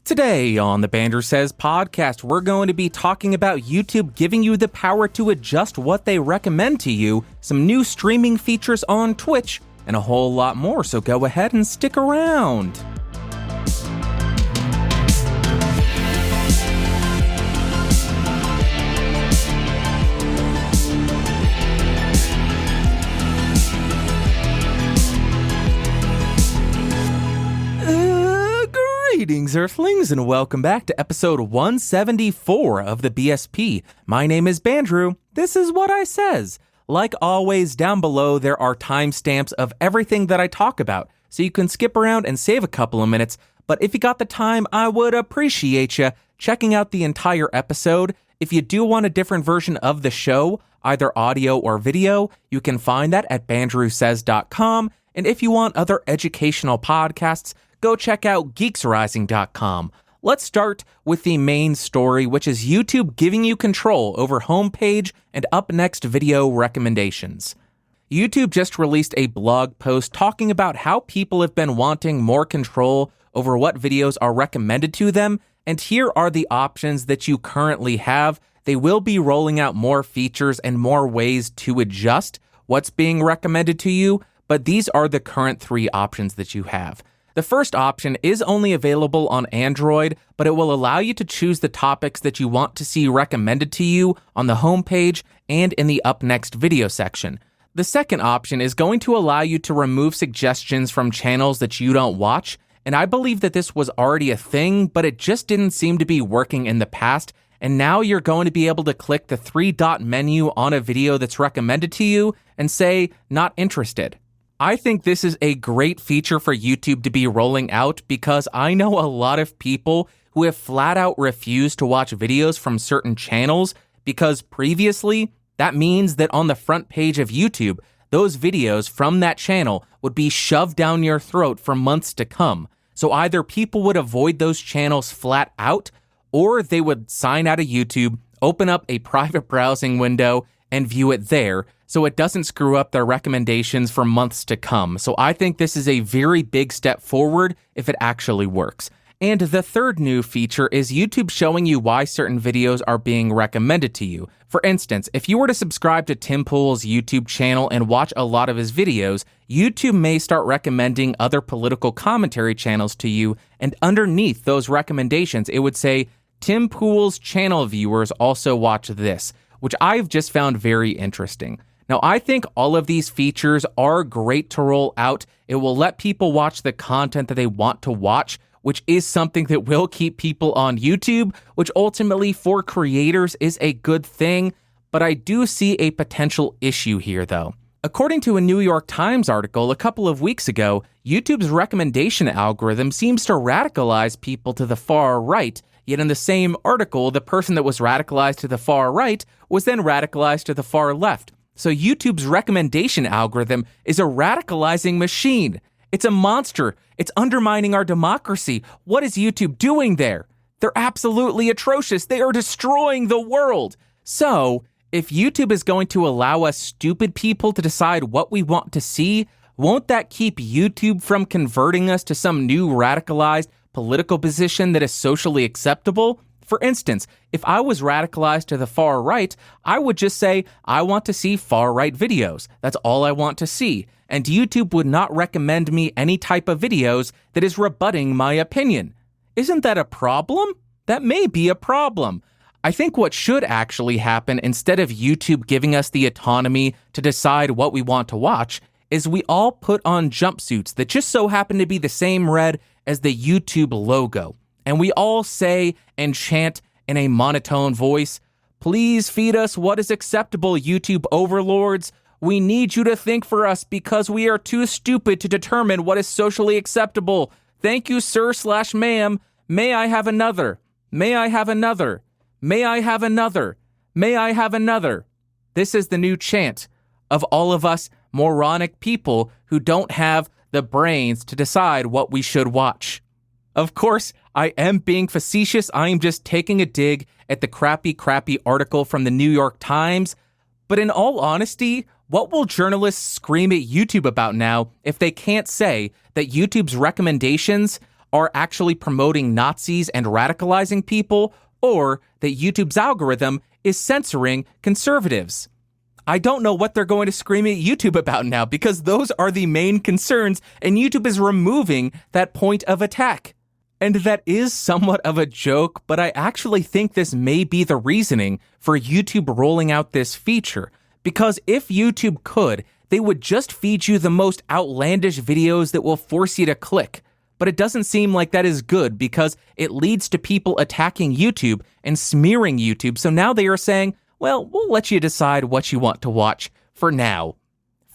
Today on the Bandrew Says podcast, we're going to be talking about YouTube giving you the power to adjust what they recommend to you, some new streaming features on Twitch, and a whole lot more, so go ahead and stick around. Greetings, Earthlings, and welcome back to episode 174 of the BSP. My name is Bandrew. This is what I says. Like always, down below there are timestamps of everything that I talk about, so you can skip around and save a couple of minutes, but if you got the time, I would appreciate you checking out the entire episode. If you do want a different version of the show, either audio or video, you can find that at bandrewsays.com, and if you want other educational podcasts, go check out geeksrising.com. Let's start with the main story, which is YouTube giving you control over homepage and up next video recommendations. YouTube just released a blog post talking about how people have been wanting more control over what videos are recommended to them, and here are the options that you currently have. They will be rolling out more features and more ways to adjust what's being recommended to you, but these are the current three options that you have. The first option is only available on Android, but it will allow you to choose the topics that you want to see recommended to you on the homepage and in the up next video section. The second option is going to allow you to remove suggestions from channels that you don't watch, and I believe that this was already a thing, but it just didn't seem to be working in the past, and now you're going to be able to click the three-dot menu on a video that's recommended to you and say, not interested. I think this is a great feature for YouTube to be rolling out because I know a lot of people who have flat out refused to watch videos from certain channels because previously that means that on the front page of YouTube, those videos from that channel would be shoved down your throat for months to come. So either people would avoid those channels flat out, or they would sign out of YouTube, open up a private browsing window, and view it there, so it doesn't screw up their recommendations for months to come. So I think this is a very big step forward if it actually works. And the third new feature is YouTube showing you why certain videos are being recommended to you. For instance, if you were to subscribe to Tim Pool's YouTube channel and watch a lot of his videos, YouTube may start recommending other political commentary channels to you, and underneath those recommendations, it would say, Tim Pool's channel viewers also watch this, which I've just found very interesting. Now, I think all of these features are great to roll out. It will let people watch the content that they want to watch, which is something that will keep people on YouTube, which ultimately for creators is a good thing. But I do see a potential issue here, though. According to a New York Times article a couple of weeks ago, YouTube's recommendation algorithm seems to radicalize people to the far right. Yet in the same article, the person that was radicalized to the far right was then radicalized to the far left. So YouTube's recommendation algorithm is a radicalizing machine. It's a monster. It's undermining our democracy. What is YouTube doing there? They're absolutely atrocious. They are destroying the world. So if YouTube is going to allow us stupid people to decide what we want to see, won't that keep YouTube from converting us to some new radicalized political position that is socially acceptable? For instance, if I was radicalized to the far right, I would just say, I want to see far-right videos. That's all I want to see. And YouTube would not recommend me any type of videos that is rebutting my opinion. Isn't that a problem? That may be a problem. I think what should actually happen, instead of YouTube giving us the autonomy to decide what we want to watch, is we all put on jumpsuits that just so happen to be the same red as the YouTube logo. And we all say and chant in a monotone voice, please feed us what is acceptable, YouTube overlords. We need you to think for us because we are too stupid to determine what is socially acceptable. Thank you, sir/ma'am. May I have another? May I have another? May I have another? May I have another? This is the new chant of all of us moronic people who don't have the brains to decide what we should watch. Of course, I am being facetious. I am just taking a dig at the crappy article from the New York Times. But in all honesty, what will journalists scream at YouTube about now if they can't say that YouTube's recommendations are actually promoting Nazis and radicalizing people, or that YouTube's algorithm is censoring conservatives. I don't know what they're going to scream at YouTube about now, because those are the main concerns, and YouTube is removing that point of attack. And that is somewhat of a joke, but I actually think this may be the reasoning for YouTube rolling out this feature. Because if YouTube could, they would just feed you the most outlandish videos that will force you to click. But it doesn't seem like that is good, because it leads to people attacking YouTube and smearing YouTube. So now they are saying, well, we'll let you decide what you want to watch for now.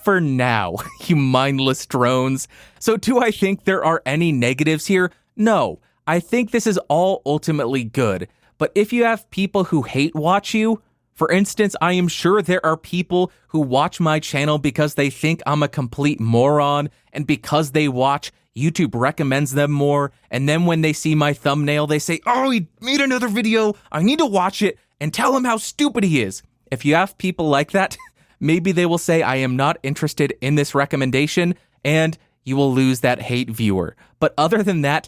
For now, you mindless drones. So do I think there are any negatives here? No, I think this is all ultimately good. But if you have people who hate watch you, for instance, I am sure there are people who watch my channel because they think I'm a complete moron, and because they watch, YouTube recommends them more, and then when they see my thumbnail, they say, oh, he made another video, I need to watch it, and tell him how stupid he is. If you have people like that, maybe they will say, I am not interested in this recommendation, and you will lose that hate viewer. But other than that,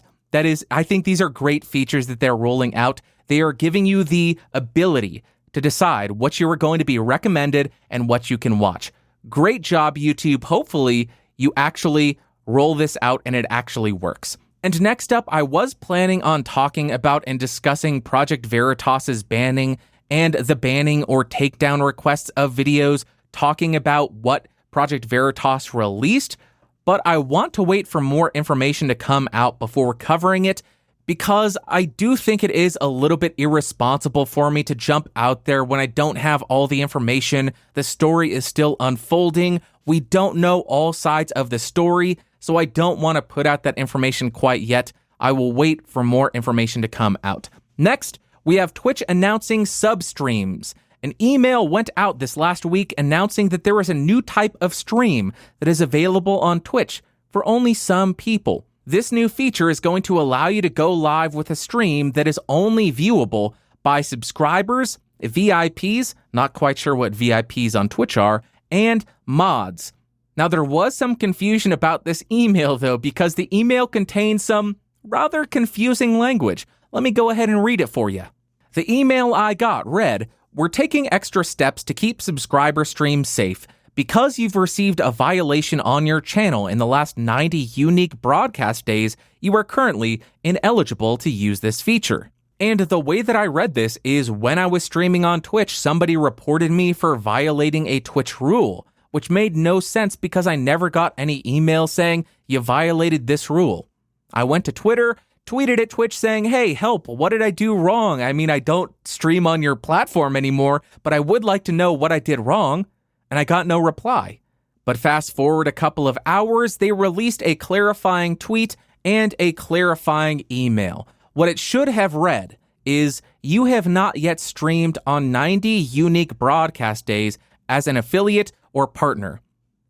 I think these are great features that they're rolling out. They are giving you the ability to decide what you are going to be recommended and what you can watch. Great job, YouTube. Hopefully, you actually roll this out and it actually works. And next up, I was planning on talking about and discussing Project Veritas's banning and the banning or takedown requests of videos, talking about what Project Veritas released, but I want to wait for more information to come out before covering it, because I do think it is a little bit irresponsible for me to jump out there when I don't have all the information. The story is still unfolding. We don't know all sides of the story, so I don't want to put out that information quite yet. I will wait for more information to come out. Next, we have Twitch announcing sub-streams. An email went out this last week announcing that there is a new type of stream that is available on Twitch for only some people. This new feature is going to allow you to go live with a stream that is only viewable by subscribers, VIPs, not quite sure what VIPs on Twitch are, and mods. Now, there was some confusion about this email, though, because the email contains some rather confusing language. Let me go ahead and read it for you. The email I got read, "We're taking extra steps to keep subscriber streams safe. Because you've received a violation on your channel in the last 90 unique broadcast days, you are currently ineligible to use this feature." And the way that I read this is when I was streaming on Twitch, somebody reported me for violating a Twitch rule, which made no sense because I never got any email saying you violated this rule. I went to Twitter, tweeted at Twitch saying, hey, help, what did I do wrong? I mean, I don't stream on your platform anymore, but I would like to know what I did wrong. And I got no reply. But fast forward a couple of hours, they released a clarifying tweet and a clarifying email. What it should have read is, you have not yet streamed on 90 unique broadcast days as an affiliate or partner.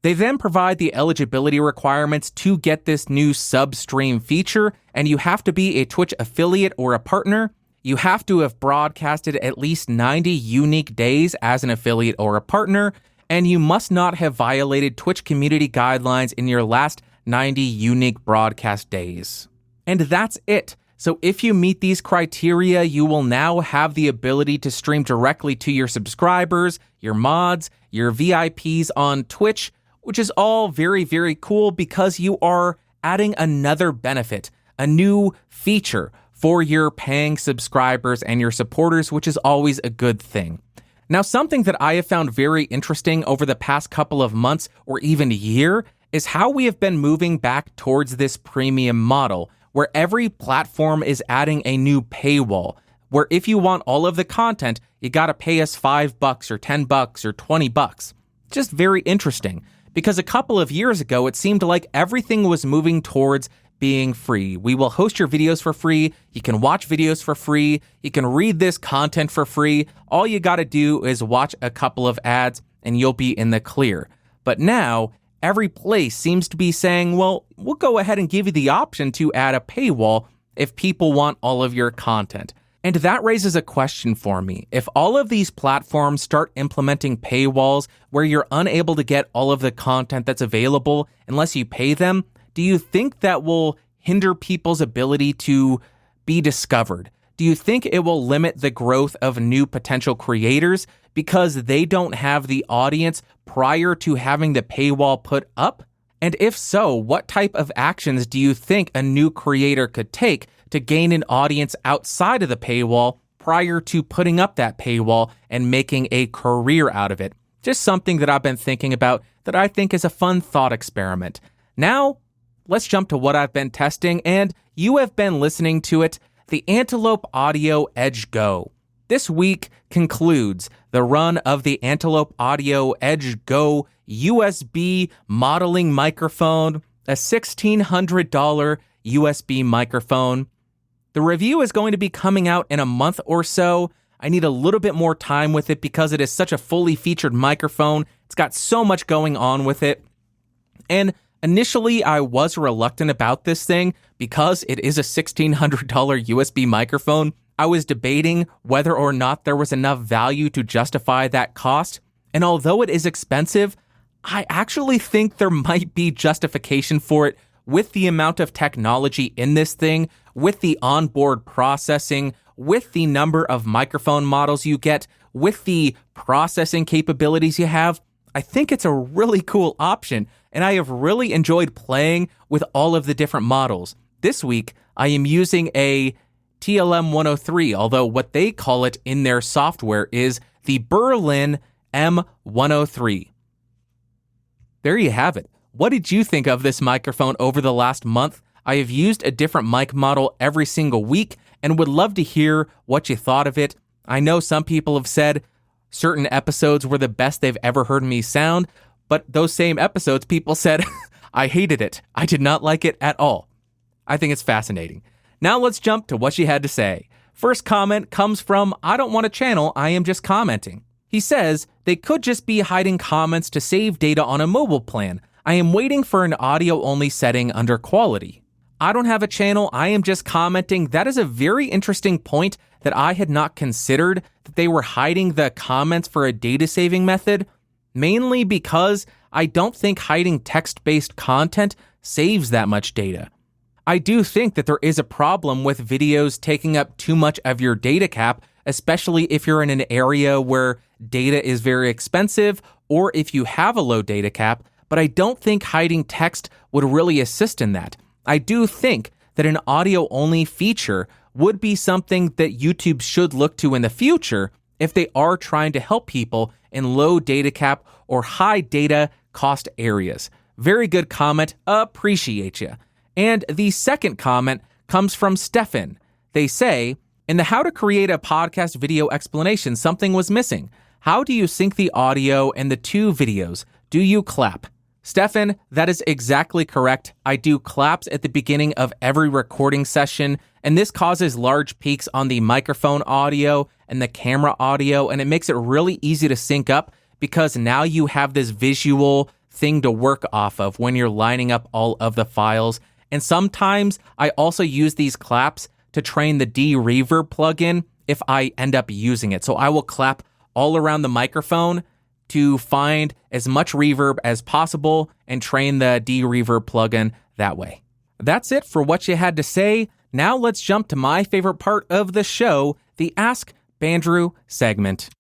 They then provide the eligibility requirements to get this new sub-stream feature, and you have to be a Twitch affiliate or a partner. You have to have broadcasted at least 90 unique days as an affiliate or a partner, and you must not have violated Twitch community guidelines in your last 90 unique broadcast days. And that's it. So if you meet these criteria, you will now have the ability to stream directly to your subscribers, your mods, your VIPs on Twitch, which is all very, very cool because you are adding another benefit, a new feature for your paying subscribers and your supporters, which is always a good thing. Now, something that I have found very interesting over the past couple of months or even a year is how we have been moving back towards this premium model, where every platform is adding a new paywall, where if you want all of the content, you gotta pay us $5 or $10 or $20. Just very interesting, because a couple of years ago, it seemed like everything was moving towards being free. We will host your videos for free. You can watch videos for free. You can read this content for free. All you got to do is watch a couple of ads and you'll be in the clear. But now every place seems to be saying, well, we'll go ahead and give you the option to add a paywall if people want all of your content. And that raises a question for me. If all of these platforms start implementing paywalls where you're unable to get all of the content that's available unless you pay them, do you think that will hinder people's ability to be discovered? Do you think it will limit the growth of new potential creators because they don't have the audience prior to having the paywall put up? And if so, what type of actions do you think a new creator could take to gain an audience outside of the paywall prior to putting up that paywall and making a career out of it? Just something that I've been thinking about that I think is a fun thought experiment. Now, let's jump to what I've been testing, and you have been listening to it, the Antelope Audio Edge Go. This week concludes the run of the Antelope Audio Edge Go USB modeling microphone, a $1,600 USB microphone. The review is going to be coming out in a month or so. I need a little bit more time with it because it is such a fully featured microphone. It's got so much going on with it. And initially, I was reluctant about this thing because it is a $1,600 USB microphone. I was debating whether or not there was enough value to justify that cost. And although it is expensive, I actually think there might be justification for it with the amount of technology in this thing, with the onboard processing, with the number of microphone models you get, with the processing capabilities you have. I think it's a really cool option, and I have really enjoyed playing with all of the different models. This week, I am using a TLM 103, although what they call it in their software is the Berlin M103. There you have it. What did you think of this microphone over the last month? I have used a different mic model every single week and would love to hear what you thought of it. I know some people have said certain episodes were the best they've ever heard me sound, but those same episodes, people said, I hated it. I did not like it at all. I think it's fascinating. Now let's jump to what she had to say. First comment comes from I don't want a channel, I am just commenting. He says, they could just be hiding comments to save data on a mobile plan. I am waiting for an audio-only setting under quality. I don't have a channel, I am just commenting. That is a very interesting point that I had not considered, that they were hiding the comments for a data-saving method, mainly because I don't think hiding text-based content saves that much data. I do think that there is a problem with videos taking up too much of your data cap, especially if you're in an area where data is very expensive or if you have a low data cap, but I don't think hiding text would really assist in that. I do think that an audio-only feature would be something that YouTube should look to in the future if they are trying to help people in low data cap or high data cost areas. Very good comment. Appreciate you. And the second comment comes from Stefan. They say, in the how to create a podcast video explanation, something was missing. How do you sync the audio and the two videos? Do you clap? Stefan, that is exactly correct. I do claps at the beginning of every recording session, and this causes large peaks on the microphone audio and the camera audio, and it makes it really easy to sync up because now you have this visual thing to work off of when you're lining up all of the files. And sometimes I also use these claps to train the D-Reverb plugin if I end up using it. So I will clap all around the microphone to find as much reverb as possible and train the D-Reverb plugin that way. That's it for what you had to say. Now let's jump to my favorite part of the show, the Ask Bandrew segment.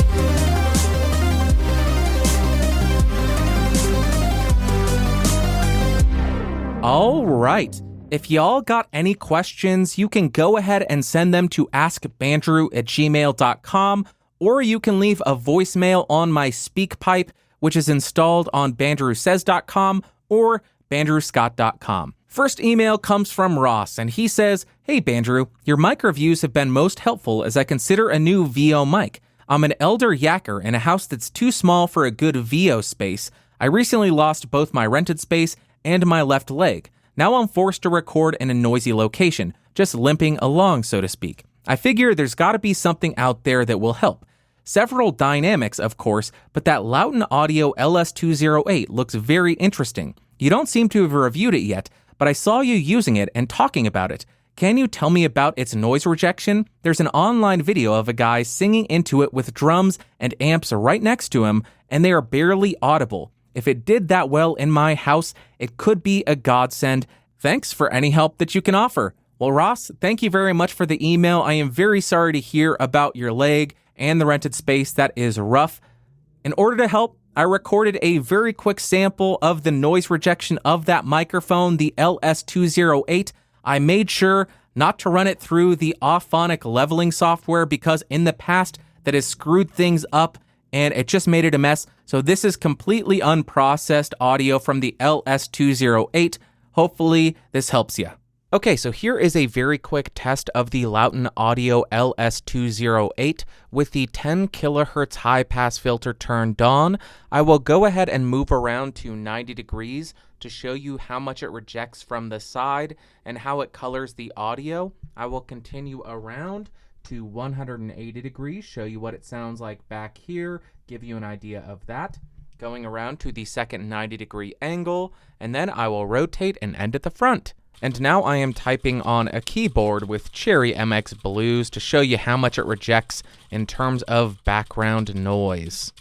All right. If y'all got any questions, you can go ahead and send them to askbandrew@gmail.com, or you can leave a voicemail on my SpeakPipe, which is installed on bandrewsays.com or bandrewscott.com. First email comes from Ross, and he says, Hey Bandrew, your mic reviews have been most helpful as I consider a new VO mic. I'm an elder yakker in a house that's too small for a good VO space. I recently lost both my rented space and my left leg. Now I'm forced to record in a noisy location, just limping along, so to speak. I figure there's got to be something out there that will help. Several dynamics, of course, but that Lauten Audio LS208 looks very interesting. You don't seem to have reviewed it yet, but I saw you using it and talking about it. Can you tell me about its noise rejection? There's an online video of a guy singing into it with drums and amps right next to him, and they are barely audible. If it did that well in my house, it could be a godsend. thanks for any help that you can offer. Well, Ross, thank you very much for the email. I am very sorry to hear about your leg and the rented space. That is rough. In order to help, I recorded a very quick sample of the noise rejection of that microphone, the LS208. I made sure not to run it through the Auphonic leveling software because in the past that has screwed things up and it just made it a mess. So this is completely unprocessed audio from the LS208. Hopefully this helps you. Okay, so here is a very quick test of the Lauten Audio LS208 with the 10 kilohertz high-pass filter turned on. I will go ahead and move around to 90 degrees to show you how much it rejects from the side and how it colors the audio. I will continue around to 180 degrees, show you what it sounds like back here, give you an idea of that. Going around to the second 90-degree angle, and then I will rotate and end at the front. And now I am typing on a keyboard with Cherry MX Blues to show you how much it rejects in terms of background noise.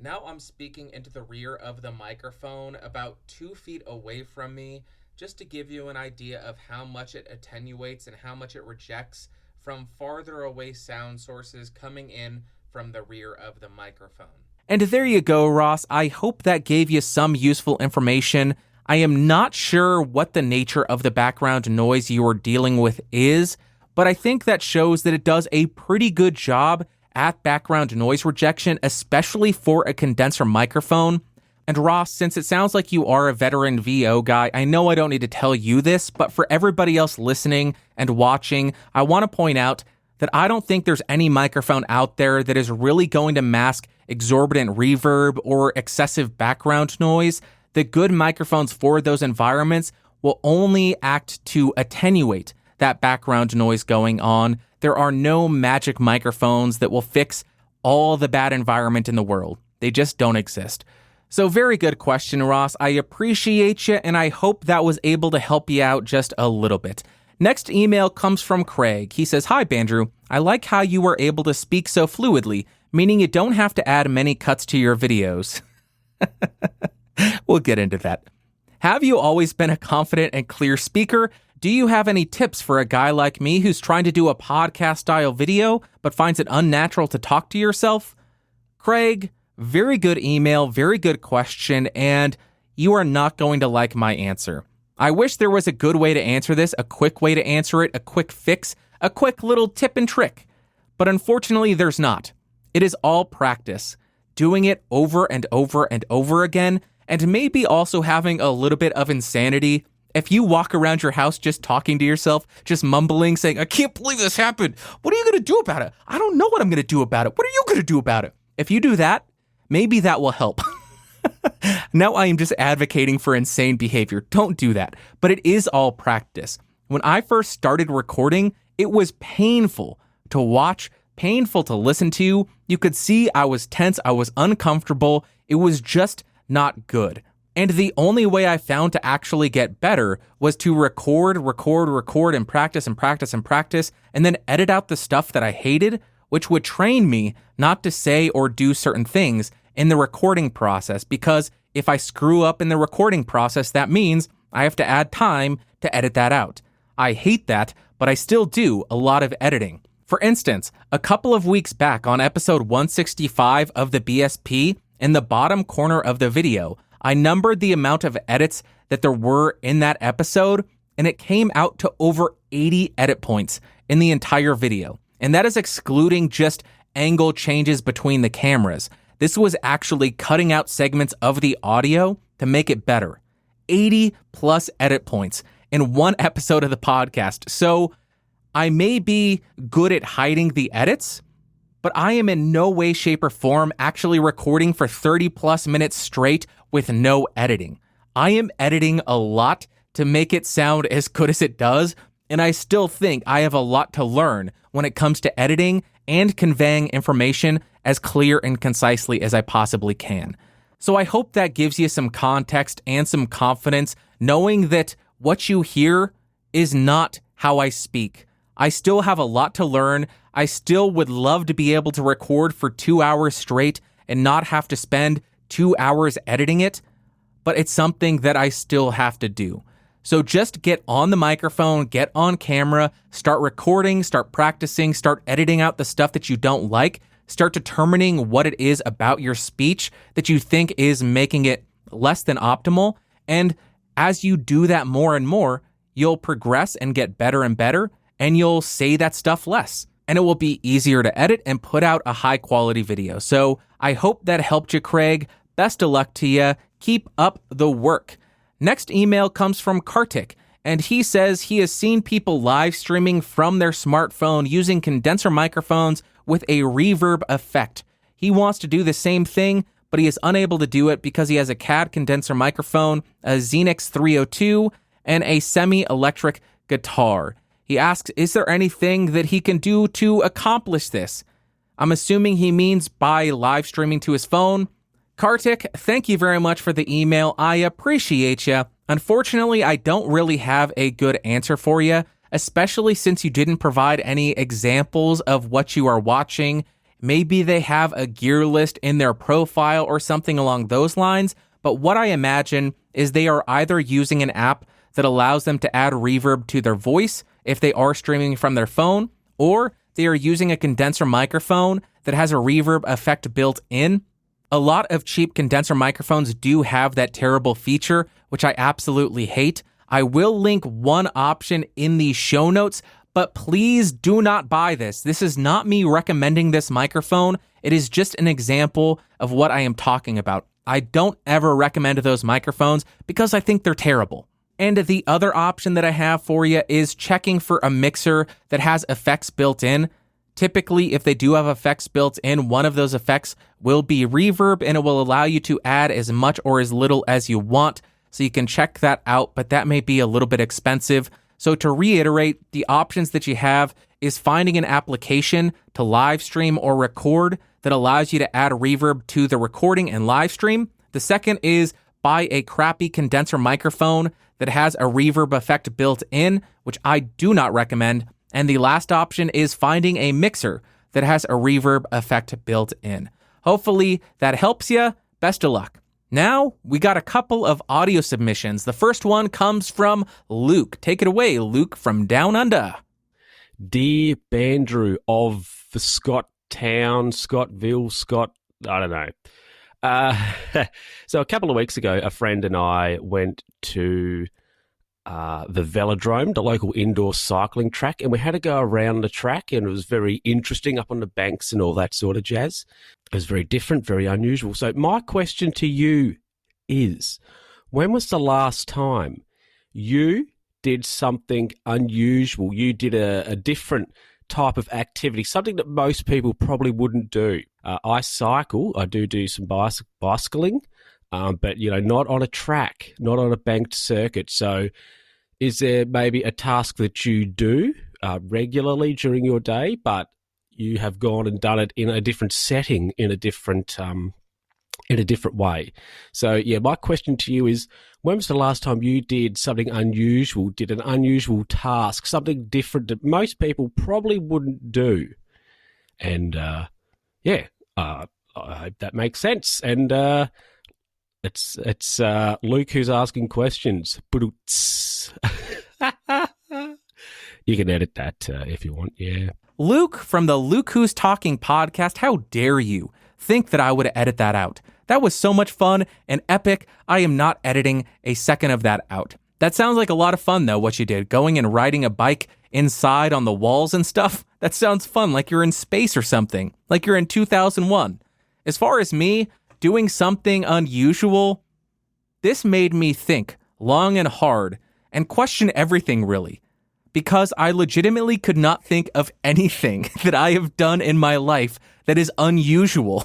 Now I'm speaking into the rear of the microphone about 2 feet away from me, just to give you an idea of how much it attenuates and how much it rejects from farther away sound sources coming in from the rear of the microphone. And there you go, Ross. I hope that gave you some useful information. I am not sure what the nature of the background noise you are dealing with is, but I think that shows that it does a pretty good job at background noise rejection, especially for a condenser microphone. And Ross, since it sounds like you are a veteran VO guy, I know I don't need to tell you this, but for everybody else listening and watching, I want to point out that I don't think there's any microphone out there that is really going to mask exorbitant reverb or excessive background noise. The good microphones for those environments will only act to attenuate that background noise going on. There are no magic microphones that will fix all the bad environment in the world. They just don't exist. So very good question, Ross. I appreciate you, and I hope that was able to help you out just a little bit. Next email comes from Craig. He says, "Hi, Bandrew. I like how you were able to speak so fluidly, meaning you don't have to add many cuts to your videos." We'll get into that. Have you always been a confident and clear speaker? Do you have any tips for a guy like me who's trying to do a podcast-style video but finds it unnatural to talk to yourself? Craig, very good email, very good question, and you are not going to like my answer. I wish there was a good way to answer this, a quick way to answer it, a quick fix, a quick little tip and trick. But unfortunately, there's not. It is all practice, doing it over and over and over again, and maybe also having a little bit of insanity. If you walk around your house just talking to yourself, just mumbling, saying, "I can't believe this happened. What are you going to do about it? I don't know what I'm going to do about it. What are you going to do about it?" If you do that, maybe that will help. Now I am just advocating for insane behavior. Don't do that. But it is all practice. When I first started recording, it was painful to watch, painful to listen to. You could see I was tense. I was uncomfortable. It was just not good. And the only way I found to actually get better was to record, and practice, and then edit out the stuff that I hated, which would train me not to say or do certain things in the recording process, because if I screw up in the recording process, that means I have to add time to edit that out. I hate that, but I still do a lot of editing. For instance, a couple of weeks back on episode 165 of the BSP, in the bottom corner of the video, I numbered the amount of edits that there were in that episode, and it came out to over 80 edit points in the entire video. And that is excluding just angle changes between the cameras. This was actually cutting out segments of the audio to make it better. 80 plus edit points in one episode of the podcast. So I may be good at hiding the edits, but I am in no way, shape, or form actually recording for 30 plus minutes straight with no editing. I am editing a lot to make it sound as good as it does, and I still think I have a lot to learn when it comes to editing and conveying information as clear and concisely as I possibly can. So I hope that gives you some context and some confidence, knowing that what you hear is not how I speak. I still have a lot to learn. I still would love to be able to record for 2 hours straight and not have to spend 2 hours editing it. but it's something that I still have to do. So just get on the microphone, get on camera, start recording, start practicing, start editing out the stuff that you don't like, start determining what it is about your speech that you think is making it less than optimal. And as you do that more and more, you'll progress and get better and better, and you'll say that stuff less. And it will be easier to edit and put out a high quality video. So I hope that helped you, Craig. Best of luck to you. Keep up the work. Next email comes from Kartik, and he says he has seen people live streaming from their smartphone using condenser microphones with a reverb effect. He wants to do the same thing, but he is unable to do it because he has a CAD condenser microphone, a Xenix 302, and a semi-electric guitar. He asks, is there anything that he can do to accomplish this? I'm assuming he means by live streaming to his phone. Kartik, thank you very much for the email. I appreciate you. Unfortunately, I don't really have a good answer for you, especially since you didn't provide any examples of what you are watching. Maybe they have a gear list in their profile or something along those lines, but what I imagine is they are either using an app that allows them to add reverb to their voice if they are streaming from their phone, or they are using a condenser microphone that has a reverb effect built in. A lot of cheap condenser microphones do have that terrible feature, which I absolutely hate. I will link one option in the show notes, but please do not buy this. This is not me recommending this microphone. It is just an example of what I am talking about. I don't ever recommend those microphones because I think they're terrible. And the other option that I have for you is checking for a mixer that has effects built in. Typically, if they do have effects built in, one of those effects will be reverb, and it will allow you to add as much or as little as you want. So you can check that out, but that may be a little bit expensive. So to reiterate, the options that you have is finding an application to live stream or record that allows you to add reverb to the recording and live stream. The second is buy a crappy condenser microphone that has a reverb effect built in, which I do not recommend. And the last option is finding a mixer that has a reverb effect built in. Hopefully that helps you. Best of luck. Now, we got a couple of audio submissions. The first one comes from Luke. Take it away, Luke, from Down Under. Dear Bandrew of the Scottown, Scottville, I don't know. So a couple of weeks ago, a friend and I went to the Velodrome, the local indoor cycling track, and we had to go around the track, and it was very interesting up on the banks and all that sort of jazz. It was very different, very unusual. So my question to you is, when was the last time you did something unusual? You did a different type of activity, something that most people probably wouldn't do. I cycle. I do some bicycling, but not on a track, not on a banked circuit. So is there maybe a task that you do regularly during your day, but you have gone and done it in a different setting, in a different way? So yeah, my question to you is, when was the last time you did something unusual, did an unusual task, something different that most people probably wouldn't do? And I hope that makes sense. And it's Luke who's asking questions. You can edit that if you want, yeah. Luke from the Luke Who's Talking podcast, how dare you think that I would edit that out? That was so much fun and epic. I am not editing a second of that out. That sounds like a lot of fun, though, what you did. Going and riding a bike inside on the walls and stuff. That sounds fun, like you're in space or something, like you're in 2001. As far as me, doing something unusual, this made me think long and hard and question everything, really. Because I legitimately could not think of anything that I have done in my life that is unusual.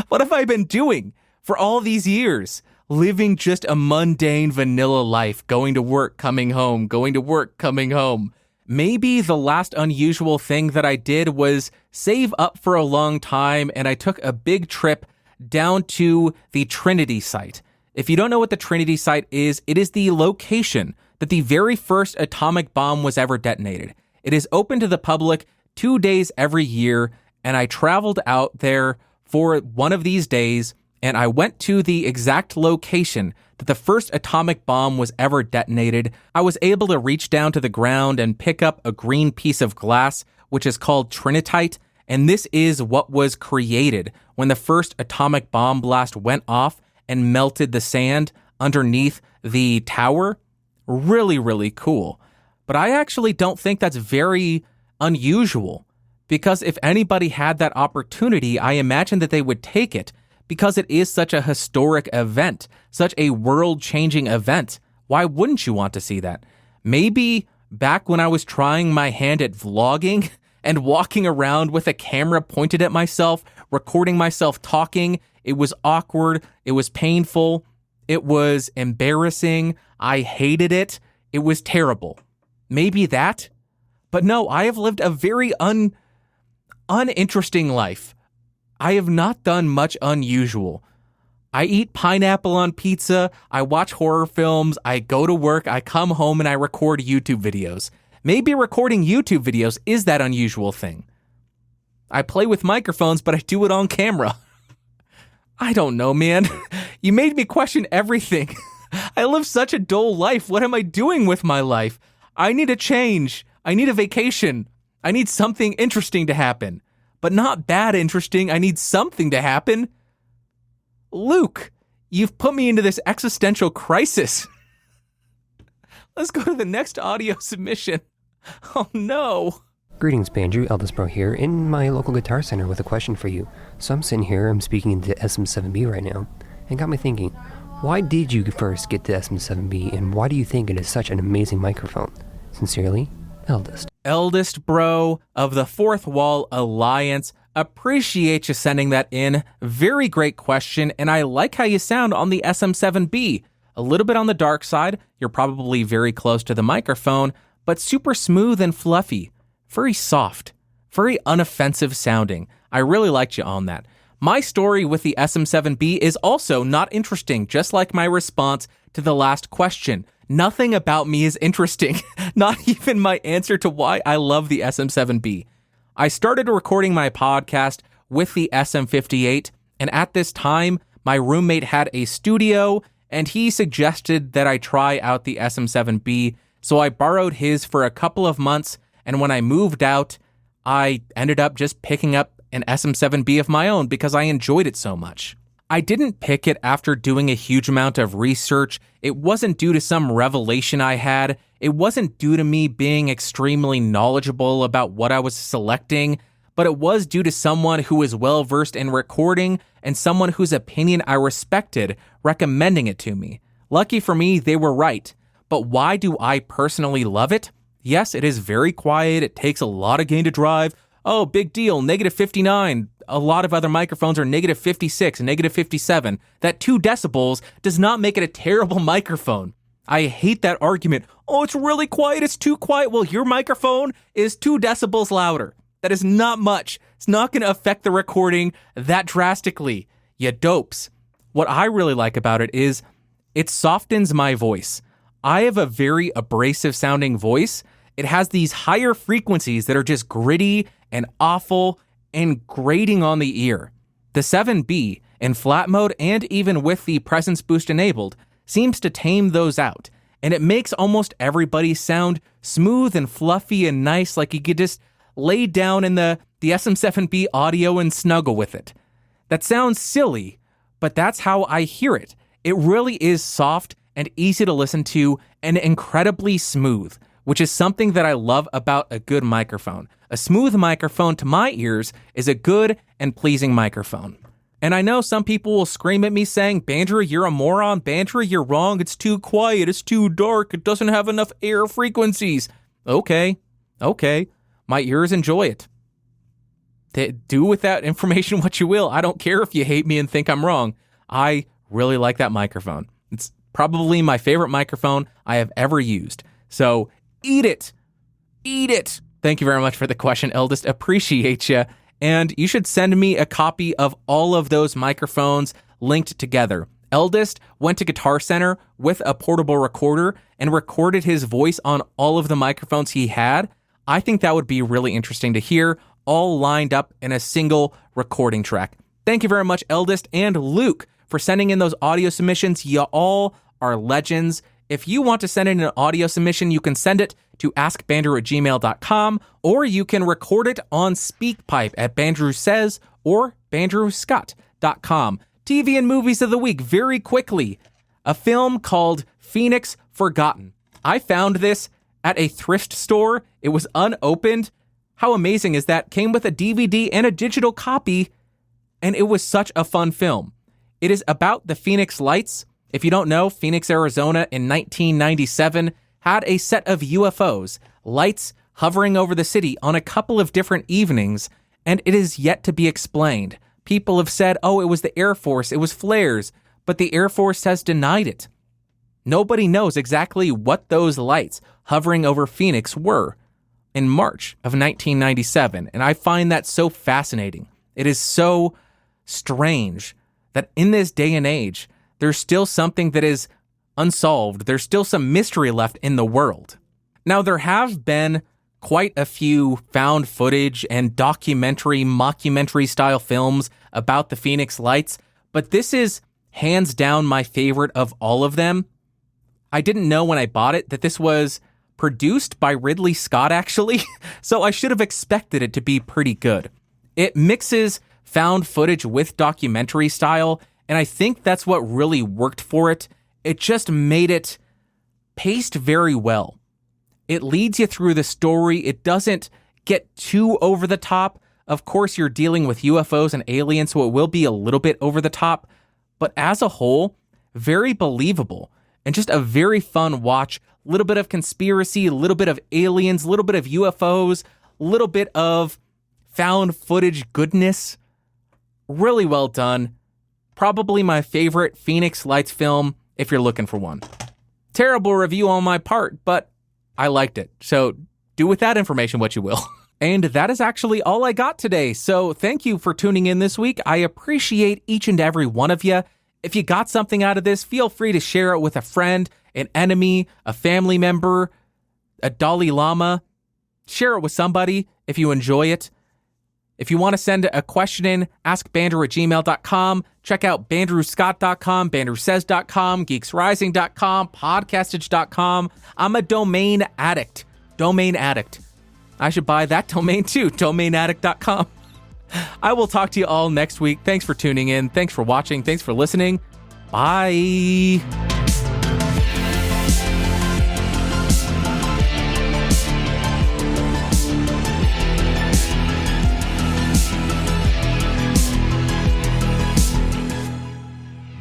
What have I been doing for all these years? Living just a mundane vanilla life, going to work, coming home, going to work, coming home. Maybe the last unusual thing that I did was save up for a long time, and I took a big trip down to the Trinity site. If you don't know what the Trinity site is, it is the location that the very first atomic bomb was ever detonated. It is open to the public 2 days every year, and I traveled out there for one of these days, and I went to the exact location that the first atomic bomb was ever detonated. I was able to reach down to the ground and pick up a green piece of glass, which is called trinitite, and this is what was created when the first atomic bomb blast went off and melted the sand underneath the tower. Really, really cool. But I actually don't think that's very unusual, because if anybody had that opportunity, I imagine that they would take it, because it is such a historic event, such a world-changing event. Why wouldn't you want to see that? Maybe back when I was trying my hand at vlogging and walking around with a camera pointed at myself, recording myself talking, it was awkward, it was painful, it was embarrassing, I hated it, it was terrible. Maybe that? But no, I have lived a very uninteresting life. I have not done much unusual. I eat pineapple on pizza, I watch horror films, I go to work, I come home, and I record YouTube videos. Maybe recording YouTube videos is that unusual thing. I play with microphones, but I do it on camera. I don't know, man. You made me question everything. I live such a dull life. What am I doing with my life? I need a change. I need a vacation. I need something interesting to happen. But not bad interesting. I need something to happen. Luke, you've put me into this existential crisis. Let's go to the next audio submission. Oh no. Greetings, Bandrew, Eldest Bro here, in my local guitar center with a question for you. So I'm sitting here, I'm speaking into SM7B right now, and got me thinking, why did you first get the SM7B, and why do you think it is such an amazing microphone? Sincerely, Eldest. Eldest Bro of the Fourth Wall Alliance. Appreciate you sending that in. Very great question, and I like how you sound on the SM7B. A little bit on the dark side, you're probably very close to the microphone, but super smooth and fluffy. Very soft, very unoffensive sounding. I really liked you on that. My story with the SM7B is also not interesting, just like my response to the last question. Nothing about me is interesting, not even my answer to why I love the SM7B. I started recording my podcast with the SM58, and at this time, my roommate had a studio, and he suggested that I try out the SM7B, so I borrowed his for a couple of months, and when I moved out, I ended up just picking up an SM7B of my own because I enjoyed it so much. I didn't pick it after doing a huge amount of research. It wasn't due to some revelation I had. It wasn't due to me being extremely knowledgeable about what I was selecting, but it was due to someone who was well-versed in recording and someone whose opinion I respected recommending it to me. Lucky for me, they were right. But why do I personally love it? Yes, it is very quiet. It takes a lot of gain to drive. Oh, big deal, negative 59. A lot of other microphones are negative 56 and negative 57. That 2 decibels does not make it a terrible microphone. I hate that argument. Oh, it's really quiet. It's too quiet. Well, your microphone is 2 decibels louder. That is not much. It's not going to affect the recording that drastically. You dopes. What I really like about it is it softens my voice. I have a very abrasive sounding voice. It has these higher frequencies that are just gritty and awful and grating on the ear. The 7B, in flat mode and even with the presence boost enabled, seems to tame those out, and it makes almost everybody sound smooth and fluffy and nice, like you could just lay down in the SM7B audio and snuggle with it. That sounds silly, but that's how I hear it. It really is soft and easy to listen to and incredibly smooth, which is something that I love about a good microphone. A smooth microphone to my ears is a good and pleasing microphone. And I know some people will scream at me saying, Bandrew, you're a moron. Bandrew, you're wrong. It's too quiet. It's too dark. It doesn't have enough air frequencies. Okay. My ears enjoy it. Do with that information what you will. I don't care if you hate me and think I'm wrong. I really like that microphone. It's probably my favorite microphone I have ever used. So eat it. Eat it. Thank you very much for the question, Eldest. Appreciate you. And you should send me a copy of all of those microphones linked together. Eldest went to Guitar Center with a portable recorder and recorded his voice on all of the microphones he had. I think that would be really interesting to hear, all lined up in a single recording track. Thank you very much, Eldest. And Luke, for sending in those audio submissions. You all are legends. If you want to send in an audio submission, you can send it to askbandrew@gmail.com, or you can record it on SpeakPipe at Bandrew Says or bandrewscott.com. TV and movies of the week, very quickly. A film called Phoenix Forgotten. I found this at a thrift store. It was unopened. How amazing is that? Came with a DVD and a digital copy, and it was such a fun film. It is about the Phoenix Lights. If you don't know, Phoenix, Arizona in 1997 had a set of UFOs, lights hovering over the city on a couple of different evenings, and it is yet to be explained. People have said, oh, it was the Air Force, it was flares, but the Air Force has denied it. Nobody knows exactly what those lights hovering over Phoenix were in March of 1997, and I find that so fascinating. It is so strange that in this day and age, there's still something that is unsolved. There's still some mystery left in the world. Now, there have been quite a few found footage and documentary, mockumentary style films about the Phoenix Lights, but this is hands down my favorite of all of them. I didn't know when I bought it that this was produced by Ridley Scott, actually, so I should have expected it to be pretty good. It mixes found footage with documentary style, and I think that's what really worked for it. It just made it paced very well. It leads you through the story. It doesn't get too over the top. Of course, you're dealing with UFOs and aliens, so it will be a little bit over the top. But as a whole, very believable and just a very fun watch. A little bit of conspiracy, a little bit of aliens, a little bit of UFOs, a little bit of found footage goodness. Really well done. Probably my favorite Phoenix Lights film if you're looking for one. Terrible review on my part, but I liked it. So do with that information what you will. And that is actually all I got today. So thank you for tuning in this week. I appreciate each and every one of you. If you got something out of this, feel free to share it with a friend, an enemy, a family member, a Dalai Lama. Share it with somebody if you enjoy it. If you want to send a question in, askbandrew@gmail.com. Check out bandrewscott.com, bandrewsays.com, geeksrising.com, podcastage.com. I'm a domain addict. Domain addict. I should buy that domain too, domainaddict.com. I will talk to you all next week. Thanks for tuning in. Thanks for watching. Thanks for listening. Bye.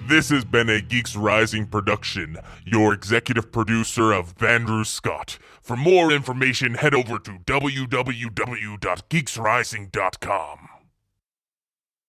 This has been a Geeks Rising production. Your executive producer of Bandrew Scott. For more information, head over to www.geeksrising.com.